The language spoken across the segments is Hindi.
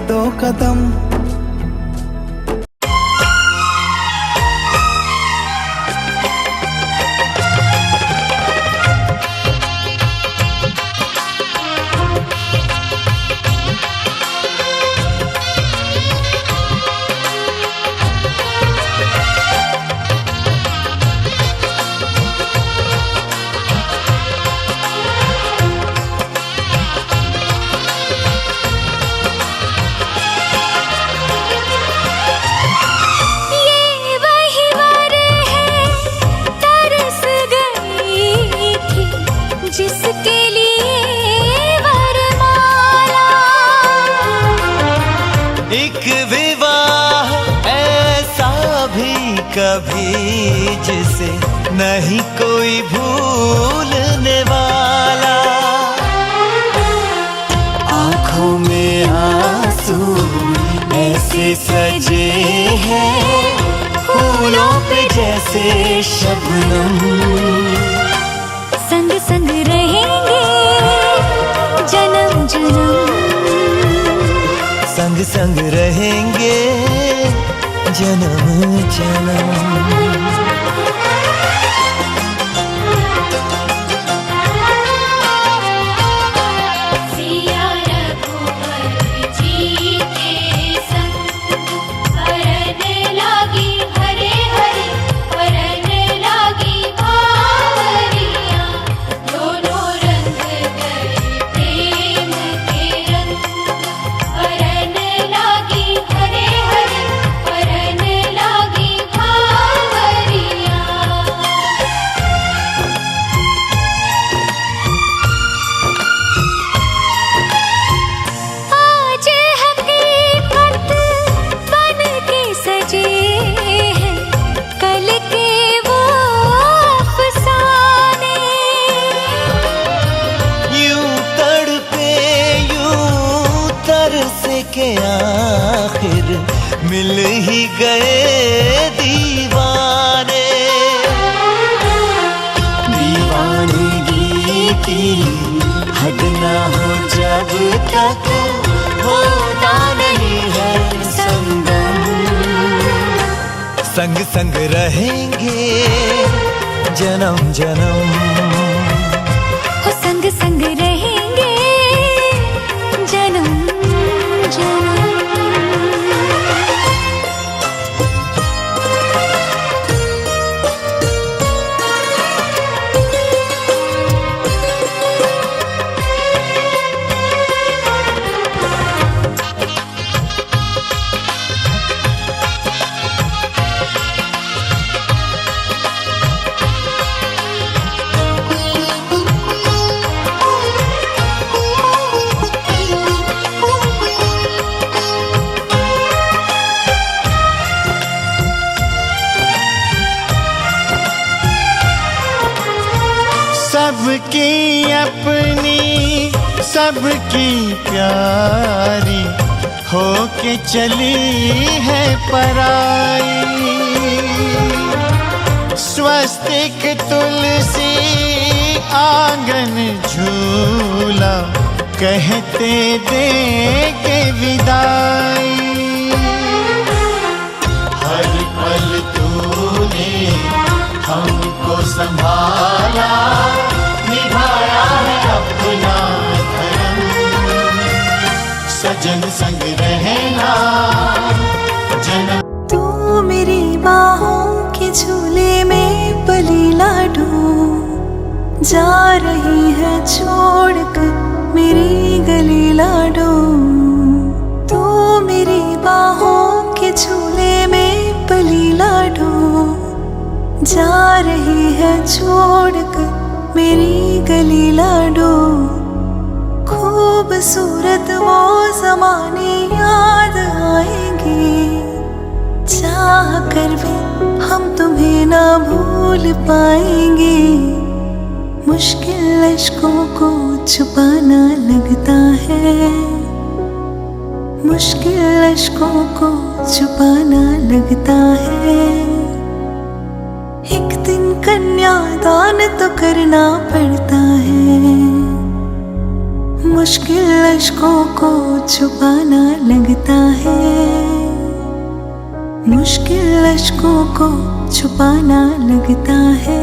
दो कदम। कभी जिसे नहीं कोई भूलने वाला, आंखों में आंसू ऐसे सजे हैं फूलों पे जैसे शबनम। संग संग रहेंगे जन्म जन्म, संग संग रहेंगे जन्म जन्म। के आखिर मिल ही गए दीवाने, दीवानगी की हद ना हो जब तक होता नहीं है संगम। संग संग रहेंगे जन्म जन्म, संग संग रहेंगे जन्म जन्म। सबकी अपनी सबकी प्यारी होके चली है पराई। स्वस्तिक तुलसी आंगन झूला कहते देंगे विदाई। हर पल तूने हमको संभाला, निभाया है अपना धर्म। सजन संग रहना जन्म। तू मेरी बाहों के झूले में पली लाडू, जा रही है छोड़कर मेरी गली लाडो। तू मेरी बाहों के झूले में पली लाडो, जा रही है छोड़कर मेरी गली लाडो। खूबसूरत वो ज़माने याद आएंगे, चाह कर भी हम तुम्हें ना भूल पाएंगे। मुश्किल अश्कों को छुपाना लगता है, मुश्किल अश्कों को छुपाना लगता है। एक दिन कन्यादान तो करना पड़ता है, मुश्किल अश्कों को छुपाना लगता है, मुश्किल अश्कों को छुपाना लगता है।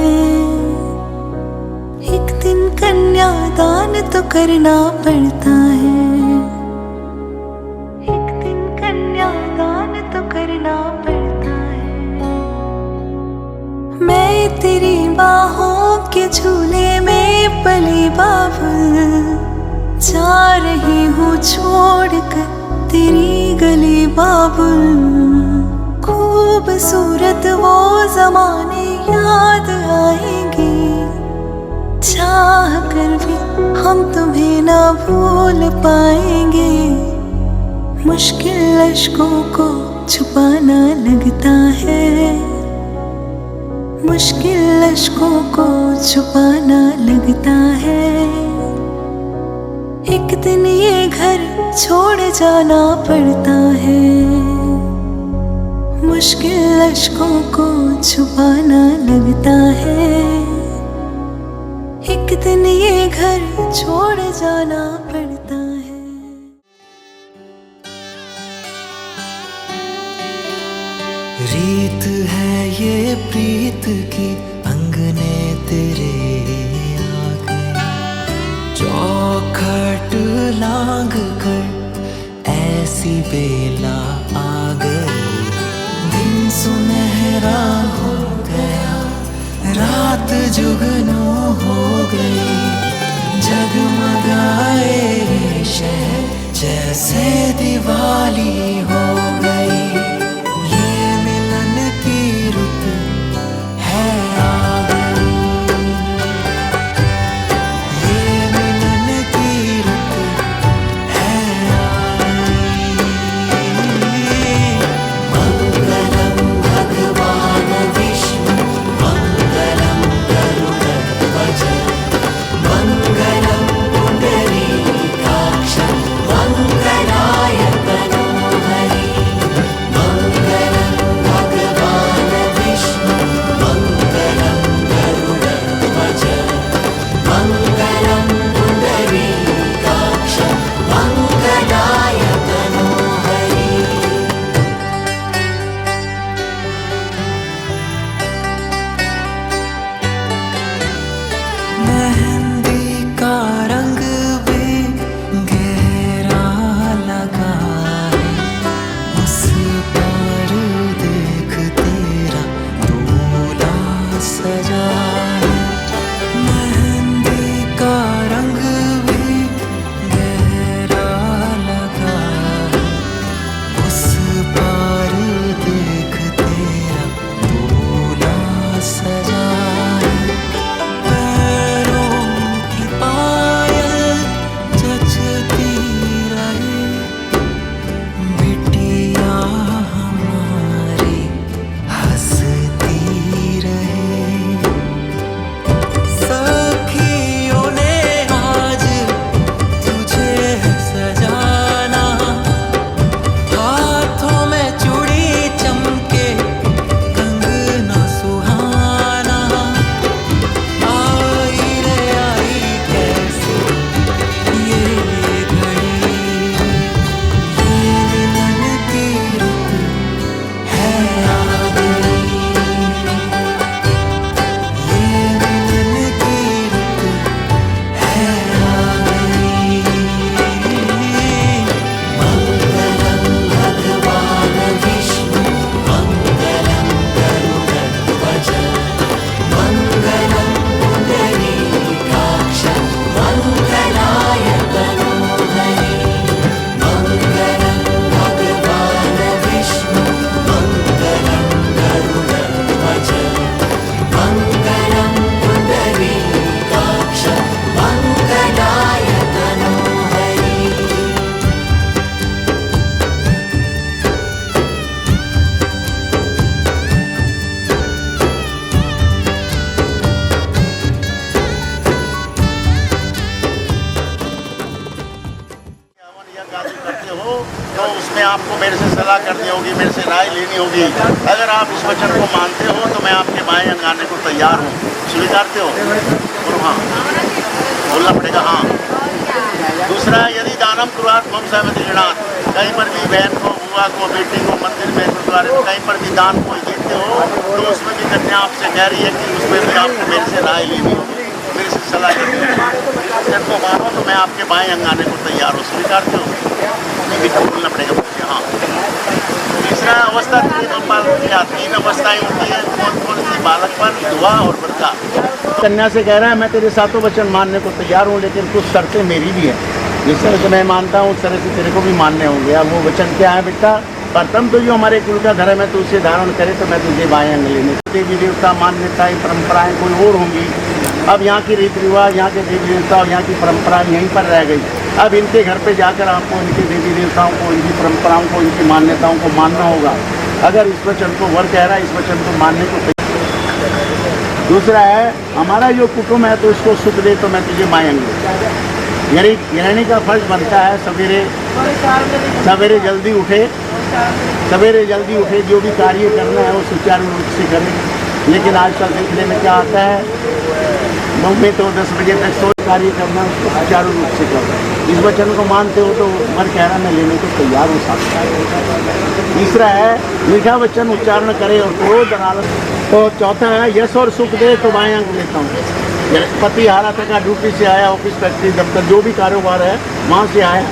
एक दिन कन्यादान तो करना पड़ता है, एक दिन कन्यादान तो करना पड़ता है। मैं तेरी बाहों के झूले में पली बाबुल, जा रही हूँ छोड़कर तेरी गली बाबुल। खूबसूरत वो ज़माने याद आएंगे, चाह कर भी हम तुम्हें ना भूल पाएंगे। मुश्किल अश्कों को छुपाना लगता है, मुश्किल अश्कों को छुपाना लगता है। एक दिन ये घर छोड़ जाना पड़ता है, मुश्किल अश्कों को छुपाना लगता है। एक दिन ये घर छोड़ जाना पड़ता है। रीत है ये प्रीत की, अंगने तेरे आ गए। चौखट लांग कर ऐसी बेला आ गई। दिन सुनहरा हो गया, रात जुगनू हो गई। जगमगाए शहर जैसे दिवाली हो गई। ये मिलन की रुत है आ गई, ये मिलन की रुत है आ गई। मंगलम भगवान विष्णु, मंगलम गरुड़ध्वज, मंगलम पुंडरीकाक्ष, मंगलाय तनोहरि। मंगलम भगवान विष्णु, मंगलम गरुड़ध्वज, मंगलम पुंडरीकाक्ष, मंगलाय तनोहरि। मेहंदी का रंग भी गहरा लगा है, उस पर देख तेरा दूल्हा सजा है। मेहंदी का रंग भी गहरा लगा है, उस पर देख तेरा दूल्हा सजा है। पैरों की पायल जचती रहे, बिटिया हमारी हंसती रहे। सखियों ने आज तुझे सजाना, हाथों में चूड़ी चमके कंगना सुहाना। आई रे आई कैसे ये घड़ी, ये मिलन की रुत है आ गई। ये मिलन की रुत है आ गई। मंगलम भगवान विष्णु, मंगलम गरुड़ध्वज, मंगलम पुंडरीकाक्ष, मंगलाय तनोहरि। मंगलम भगवान विष्णु, मंगलम गरुड़ध्वज, मंगलम पुंडरीकाक्ष, मंगलाय तनोहरि। हवन यज्ञ आदि करते हो तो उसमें आपको मेरे से सलाह करनी होगी, मेरे से राय लेनी होगी। अगर आप इस वचन को मानते हो तो मैं आपके बाएं अंग आने को तैयार हूँ। स्वीकारते हो? बोलो हाँ, बोलना पड़ेगा हाँ। दूसरा, यदि दानम कुर्यात् मम सहमति ऋणात्, कहीं पर भी बहन को, बुआ को, बेटी को मंदिर में, गुरुद्वारे में कहीं पर भी दान कोई देते हो तो उसमें भी कन्या आपसे कह रही है कि उसमें भी आपको मेरे से राय लेनी होगी, मेरे से सलाह लेनी होगी। जब को मानो तो मैं आपके बाएं अंग आने को तैयार हूँ। स्वीकारते हो? ये भी बोलना पड़ेगा मुझे। हाँ। तीसरा अवस्था, तीन अवस्थाएं होती है। कौन सी? बालकपन, दुआ और वृद्धा। कन्या से कह रहा है मैं तेरे सातों वचन मानने को तैयार हूँ, लेकिन कुछ शर्तें मेरी भी हैं। जिस तरह से मैं मानता हूँ उस तरह से तेरे को भी मानने होंगे। अब वो वचन क्या है बेटा? प्रथम तो जो हमारे कुल का धर्म है तो उसे धारण करे तो मैं तुझे बाएं अंग लेने। देवी देवता, मान्यताएं, परंपराएं कोई और होंगी। अब यहाँ की रीति रिवाज, यहाँ के देवी देवता और यहाँ की परंपराएं यहीं पर रह गई। अब इनके घर पे जाकर आपको इनके देवी देवताओं को, इनकी परंपराओं को, इनकी मान्यताओं को मानना होगा। अगर इस वचन को वर कह रहा है, इस वचन को मानने को। दूसरा है, हमारा जो कुटुंब है तो इसको सुख दे तो मैं तुझे बाएं अंग लूँगा। गृहिणी का फर्ज बनता है सवेरे जल्दी उठे, जो भी कार्य करना है वो सुचारू रूप से करे। लेकिन आजकल देखने में क्या आता है, में तो 10 बजे तक सो कार्य करना, उसको सुचारू रूप से करना। इस वचन को मानते हो तो मर कह रहा मैं लेने को तैयार हूँ साथ। तीसरा है, मीठा वचन उच्चारण करे और क्रोध आलस। तो चौथा है, यश और सुख दे तो बाएं अंग लेता हूँ। पति हारा थका, ड्यूटी से आया, ऑफिस, फैक्ट्री, दफ्तर, जो भी कारोबार है वहाँ से आया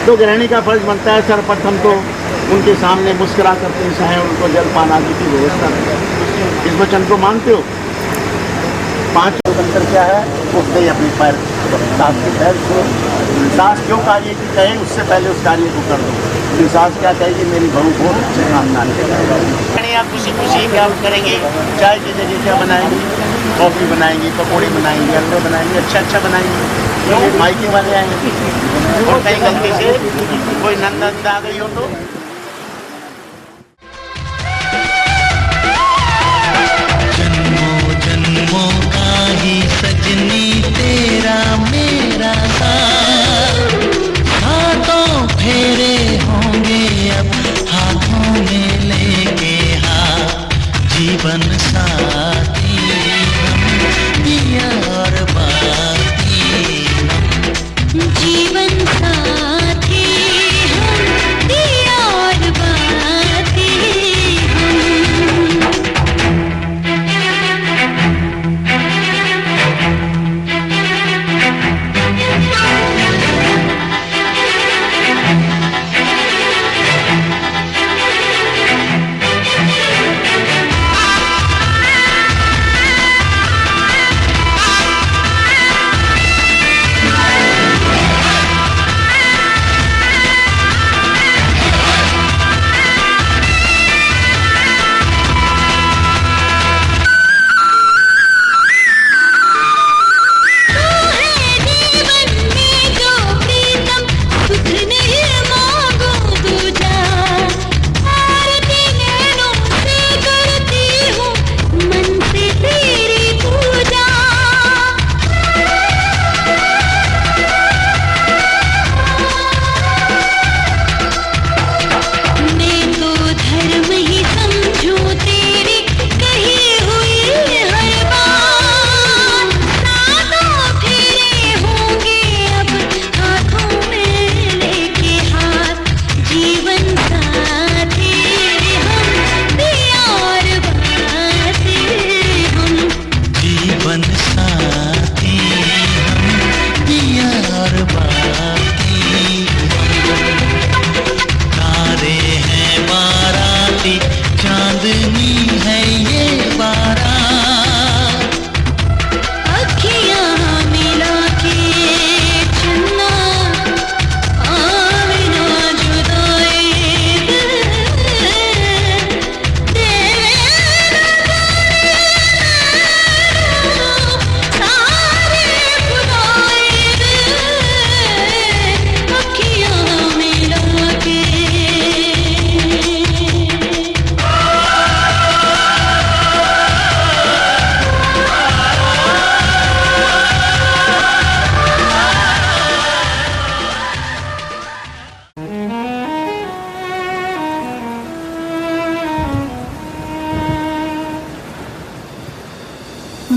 तो गृहिणी का फर्ज बनता है सर्वप्रथम तो उनके सामने मुस्कुरा कर पेश आए, उनको जलपान आदि की व्यवस्था करें। इस वचन को मानते हो? 5 अंतर क्या है? उठ गई अपनी पैर, सास के पैर को। सास जो कार्य की कहे उससे पहले उस कार्य को कर दो। सास क्या कहेगी? मेरी बहू बहुत अच्छे खानदान के आप खुशी खुशी क्या करेंगे? चाय की जगह क्या बनाएंगी? कॉफ़ी बनाएंगी, पकौड़ी बनाएंगी, अंडे बनाएंगी, अच्छा बनाएंगी। मायके वाले आएंगे और कहीं गलती से कोई नंद आ गई हो तो जन्मों का ही सजनी तेरा मेरा साथ, हाथों फेरे होंगे अब हाथों में लेके हाथ, जीवन साथी हम पिया और बाती हम, जीवन साथी हम, दिया और बाती हम।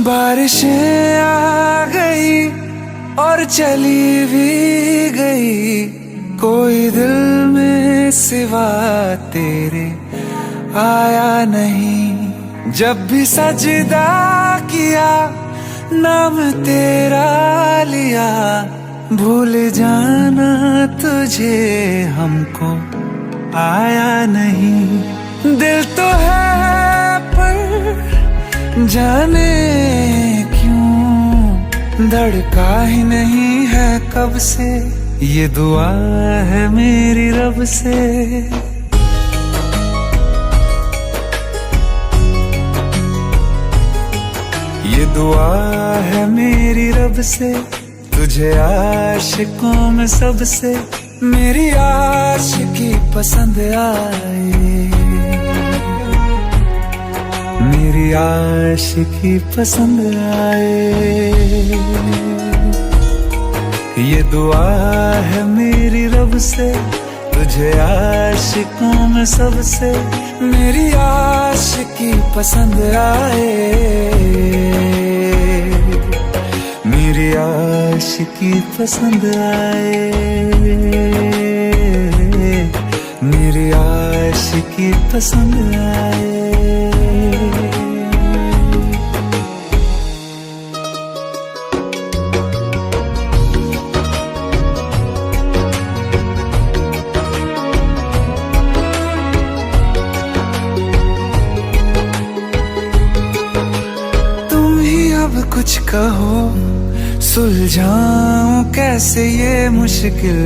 बारिशें आ गई और चली भी गई, कोई दिल में सिवा तेरे आया नहीं। जब भी सजदा किया, नाम तेरा लिया, भूल जाना तुझे हमको आया नहीं। दिल तो है पर जाने क्यों धड़का ही नहीं है कब से, ये दुआ है मेरी रब से। ये दुआ है मेरी रब से, तुझे आशिकों में सबसे मेरी आशिकी पसंद आए, मेरी आशिकी पसंद आए। ये दुआ है मेरी रब से, तुझे आशिकों में सबसे मेरी आशिकी पसंद आए, मेरी आशिकी पसंद आए, मेरी आशिकी पसंद आए। कुछ कहो, सुलझाऊं कैसे ये मुश्किल,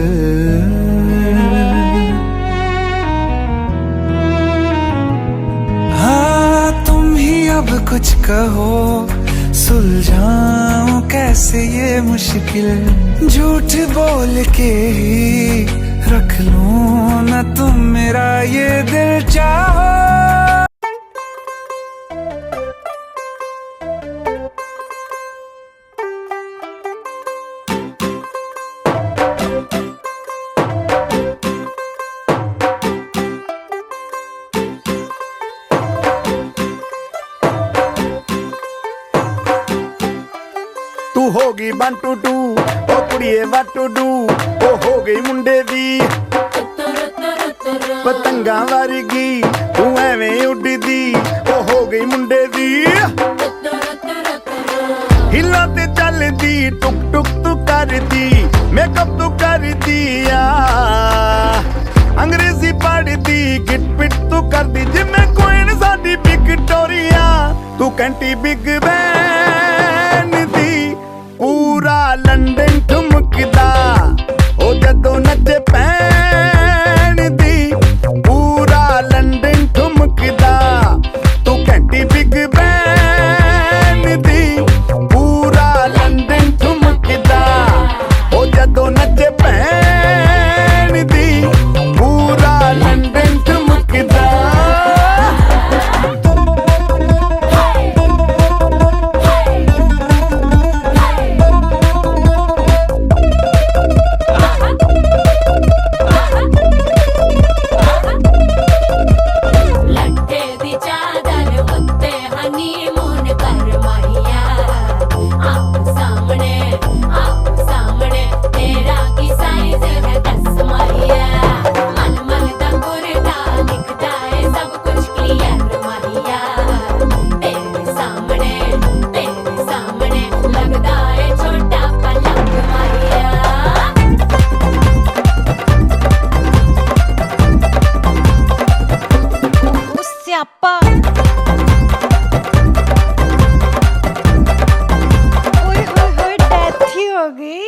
हाँ तुम ही अब कुछ कहो, सुलझाऊं कैसे ये मुश्किल। झूठ बोल के ही रख लूं ना तुम मेरा ये दिल चाहो। तू होगी 1 2 2 ओ कुड़िए what to do, ओ हो गई मुंडे दी पतंगा वर्गी, तू एवें उड़दी, ओ हो गई मुंडे दी। हिला ते चलदी, टुक टुक तू करदी, मेकअप तू करदी आ, अंग्रेजी पढ़दी, गिट पिट तू करदी, जिमें क्वीन साडी विक्टोरिया। तू कैंटी बिग बैन दी, पूरा लंदन ठुमकदा, ओ जदों नचे पैन दी, पूरा लंदन ठुमकदा। तू घंटी बिग बैन दी, पूरा लंदन ठुमकदा, ओ जदों नचे पैन दी, पूरा लंदन ठुमकदा।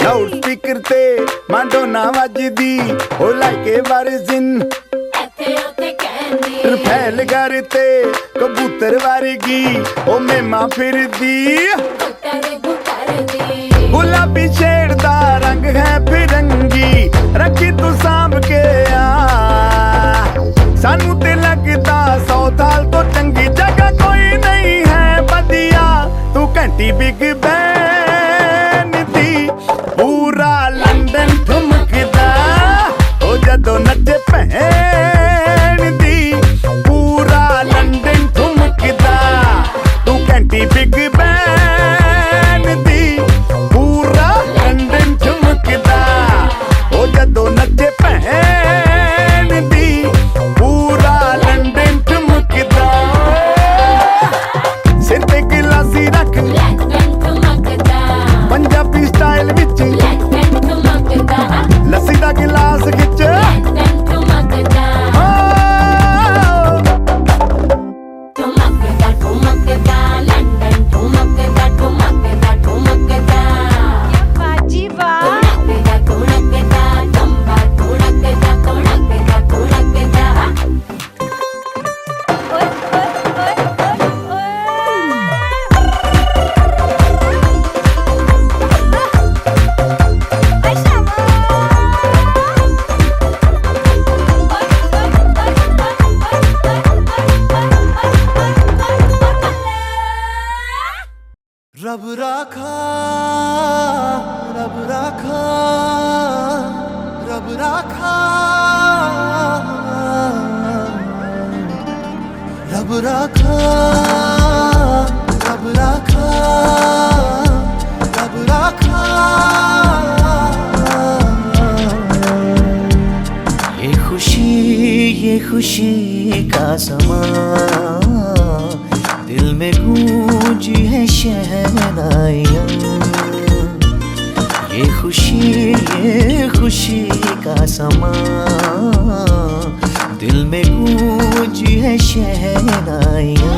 लाउड स्पीकर ते माडोना वजदी, ओ लाइके वारिजिन रफेल करते कबूतर वर्गी, ओ मेमा फिरदी। गुलाबी शेड दा रंग है फिरंगी, रखी तू सांभ के आ, सानू ते लगदा 100 साल तो चंगी, जगह कोई नहीं है बदिया। तू घंटी बिग बैन दी, पूरा लंदन ठुमकदा, ओ जदों नचे भैन दी, पूरा लंदन ठुमकदा। तू घंटी बिग बैन दी, पूरा लंदन रखा, कब रखा, कब रखा। ये खुशी का समा, दिल में गूंजी है शहनाइयाँ। ये खुशी का समा, दिल में गूंजी है शहनाइयाँ।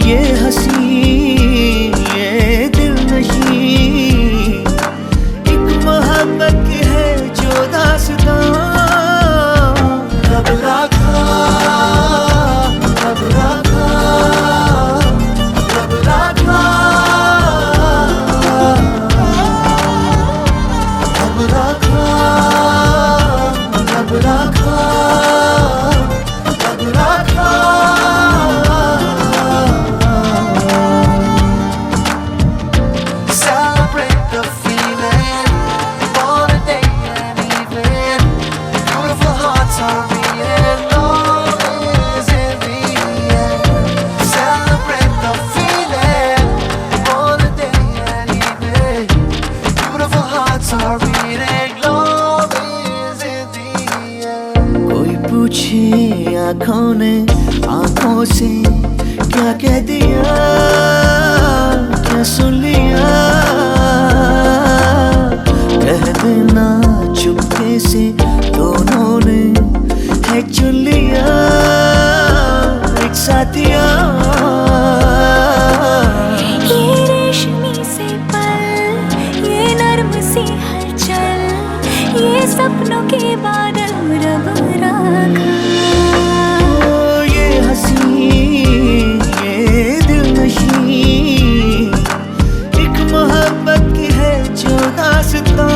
ये हंसी ये दिलनशी, एक मोहब्बत की है जो दास्तां। कब रखा, कब रखा, कब रखा, कब रखा, कब रखा, कब रखा। Celebrate the feeling, for a day and evening. Beautiful hearts are beating, love is in the air. Celebrate the feeling, for a day and evening. Beautiful hearts are beating, love is in the air. कोई पूछे आँखों ने आँखों से क्या कह दिया, क्या सुन लिया। कह देना चुपके से दोनों ने है चुन लिया एक साथिया। ये रेशमी से पल, ये नर्म सी हलचल, ये सपनों के बादल रब रखा। ये हंसी ये दिलनशी, एक मोहब्बत की है जो दास्तां।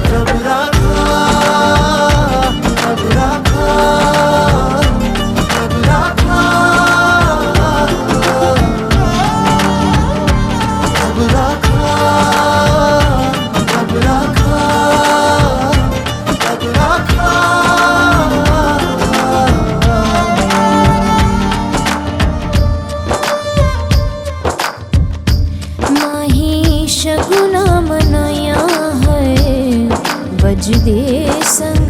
कब रखा, कब रखा, कब रखा, कब रखा, कब रखा, कब रखा। माही शगुना मनाया है, बजदे संग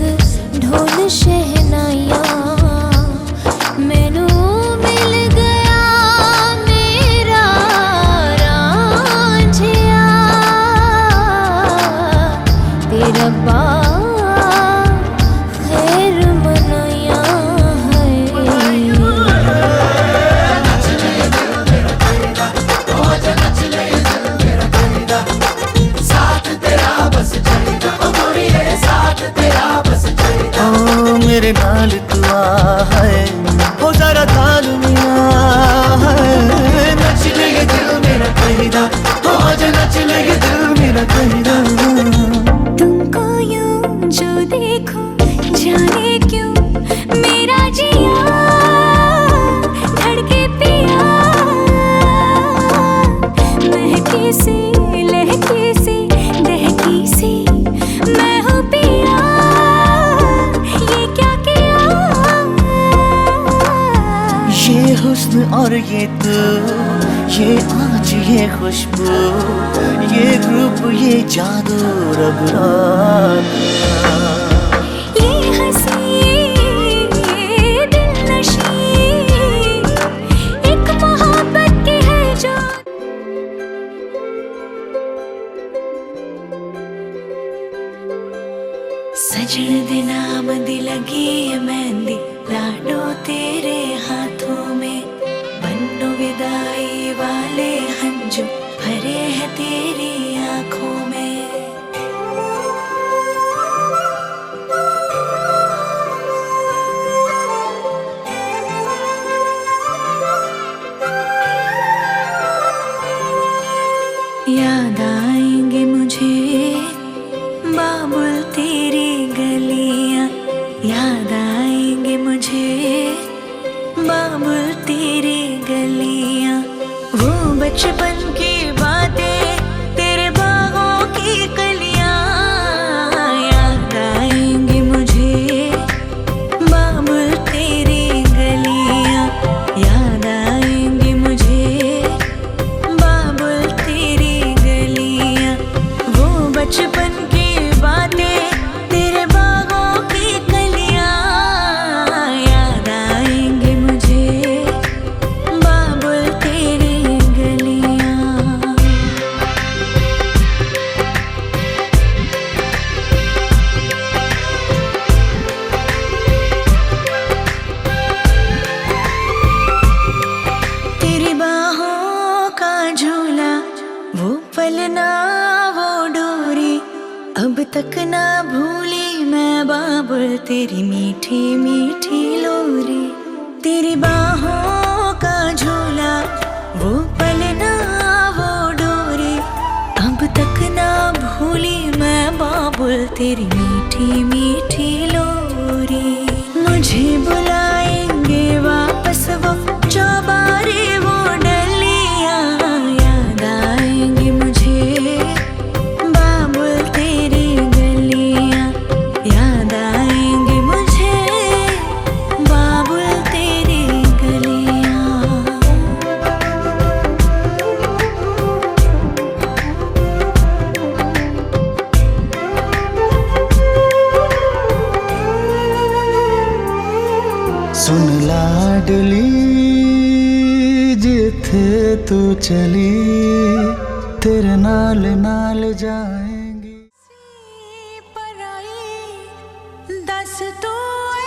ढोल शहनाया। मैनू मिल गया मेरा रांझिया, तेरा खैर मनाया है। ओ मेरे नाल तू आ है, हो जरा ताल मिला है। नच ले ये दिल मेरा कहिदा, हो जा नच ले ये दिल मेरा कहिदा। तुमको यूं जो देखूं जाने क्यों मेरा जिया धड़के पिया। महकी सी लहकी सी दहकी सी मैं हूँ पिया, ये क्या किया। ये हुस्न और ये तू, ये आज ये खुशबू, ये रूप ये जादू रब रखा। ये हंसी ये दिलनशी, एक मोहब्बत की है जो। सजन दे नाम दी लगी है मेहंदी, लाडो तेरे हाथों में। बन्नो विदाई वाले हंजू भरे हैं तेरी आंखों में। याद आएंगे मुझे बाबुल तेरी गलियां, याद आएंगे मुझे बाबुल तेरी गलियां। वो बचपन की बातें तेरे बागों की कलियां, याद आएंगे मुझे बाबुल बाबुल तेरी मीठी मीठी लोरी, तेरी बाहों का झूला, वो पलना वो डोरी, अब तक ना भूली मैं बाबुल तेरी मीठी मीठी लोरी। मुझे बुलाएंगे वापस वो चौबारे वो डलियां, याद आएंगे मुझे बाबुल तेरी गलियां, याद आएंगे मुझे बाबुल तेरी गलियां। सुन लाडली जिथे तू चली, तेरे नाल नाल जाएंगी। पराई दस तो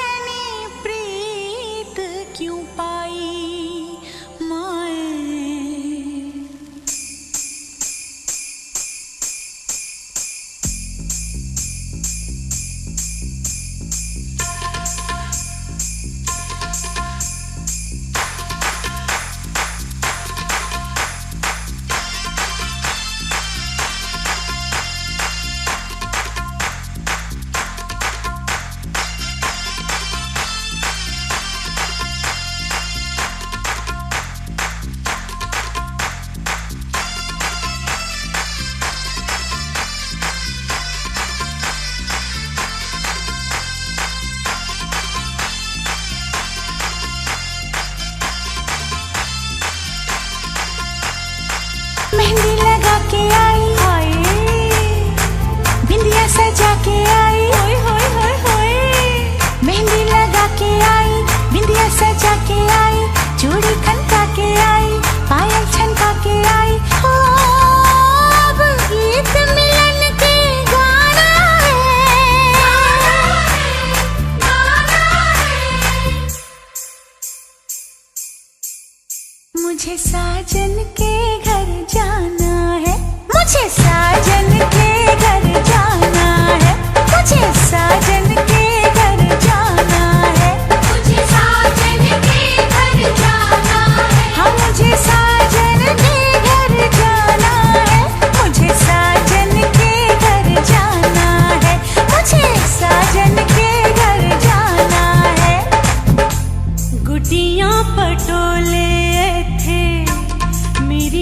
ऐनी प्रीत क्यों पाई माए। मेहंदी लगा के आई हाय, बिंदिया सजा के आई होय होय होय होय। मेहंदी लगा के आई, बिंदिया सजा के आई, चूड़ी खनका के आई, पायल छनका के आई। हो अब गीत मिलन के गाना है। मुझे साजन के घर जाना है, मुझे साजन के घर जाना है, मुझे साजन के घर जाना है, मुझे साजन के घर जाना है। हाँ मुझे साजन के घर जाना है, मुझे साजन के घर जाना है, मुझे साजन के घर जाना है। गुटियां पटोले थे मेरी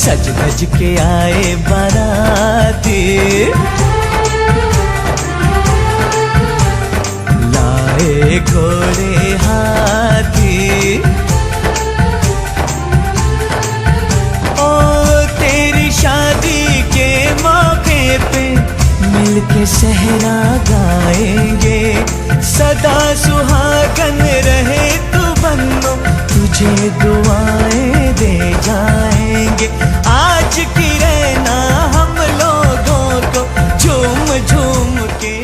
सज धज के आए बाराती, लाए घोड़े हाथी। ओ तेरी शादी के मौके पे मिलके सहरा गाएंगे, सदा सुहागन रहे तू बन्नो, तुझे दुआएं दे जाएंगे। आज की रहना हम लोगों को झूम झूम के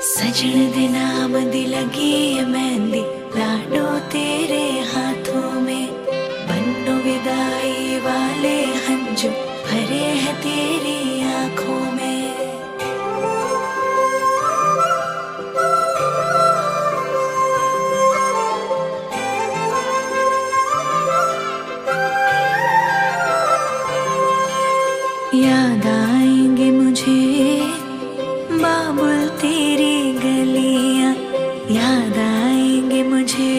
सजन दे नाम दी लगी है मेहंदी, लाडो तेरे हाथों में। बन्नो विदाई वाले हंजू भरे हैं तेरी आंखों में। याद आएंगे मुझे बाबुल तेरी गलियां, याद आएंगे मुझे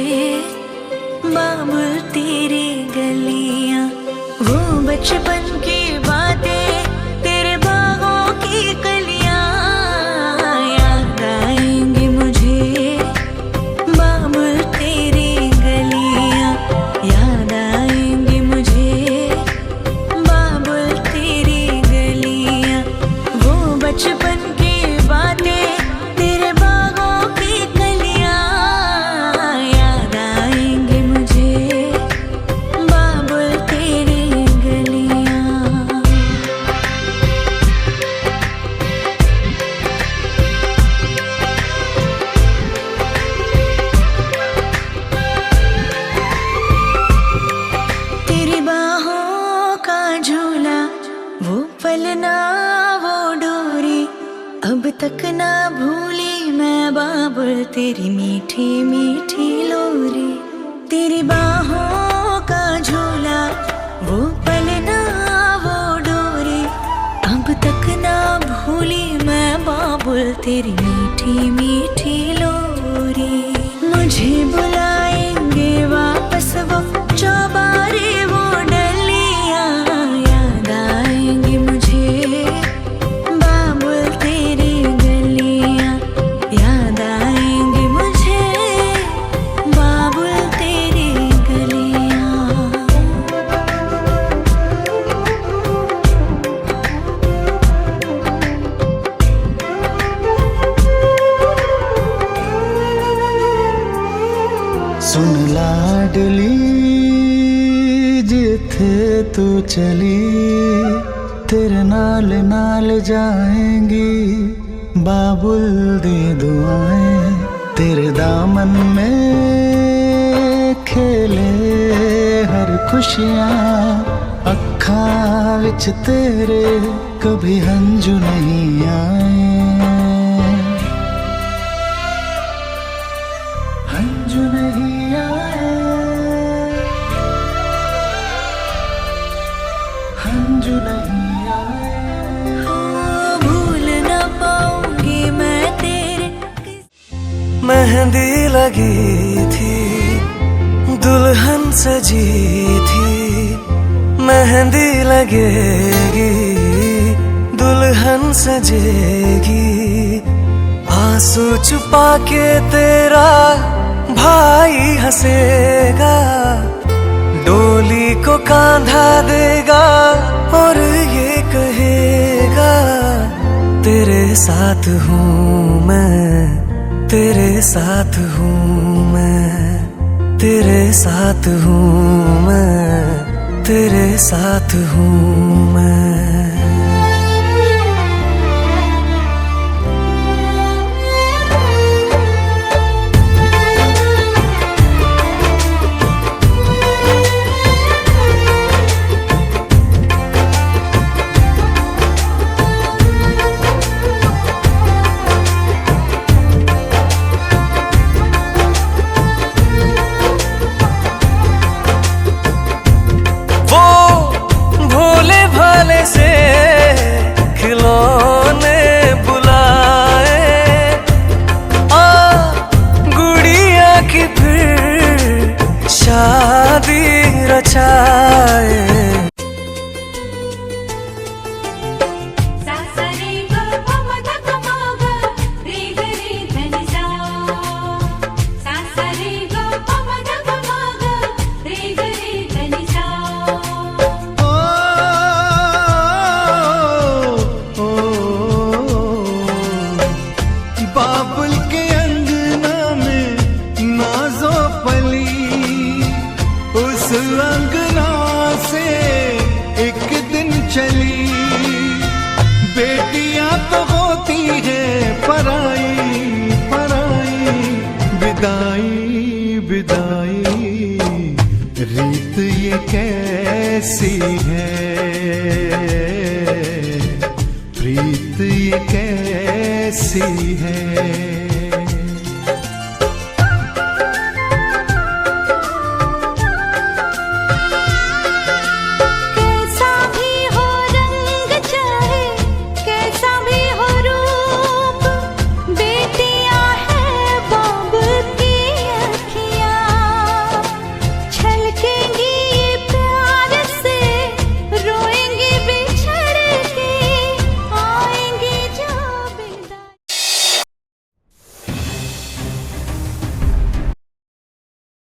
बाबुल तेरी गलियां। वो बचपन की बातें तेरे बागों की कलियां, याद आएंगे मुझे बाबुल तेरी गलियां। याद आएंगे मुझे बाबुल तेरी गलियां। वो बचपन की बातें तेरे बागों की कलियां, याद आएंगे मुझे बाबुल तेरी गलियां। तेरी बाहों का झूला, वो पलना वो डोरी, अब तक ना भूली मैं बाबुल तेरी मीठी मीठी लोरी। तेरी बाहों का झूला, वो पलना वो डोरी, अब तक ना भूली मैं बाबुल तेरी मीठी मीठी लोरी। मुझे बुलाएंगे वापस वो चौबारे वो डलियां, याद आएंगे मुझे बाबुल तेरी गलियां। याद आएंगे मुझे बाबुल तेरी गलियां। सुन लाडली जिथे तू चली, तेरे नाल नाल जाएंगी बाबुल दी दुआएं। तेरे दामन में खेले हर खुशियाँ, अखां विच तेरे कभी हंजू नहीं आए, हंजू नहीं आए, हंजू नहीं आए। भूल ना पाऊंगी मैं तेरे। मेहंदी लगी थी, दुल्हन सजी थी, मेहंदी लगेगी दुल्हन सजेगी। आंसू छुपा के तेरा भाई हंसेगा, डोली को कांधा देगा और ये कहेगा तेरे साथ हूँ मैं, तेरे साथ हूँ मैं, तेरे साथ हूँ मैं, तेरे साथ हूँ मैं। से इस अंगना से एक दिन चली, बेटियां तो होती है पराई पराई, विदाई विदाई रीत ये कैसी है, प्रीत ये कैसी है।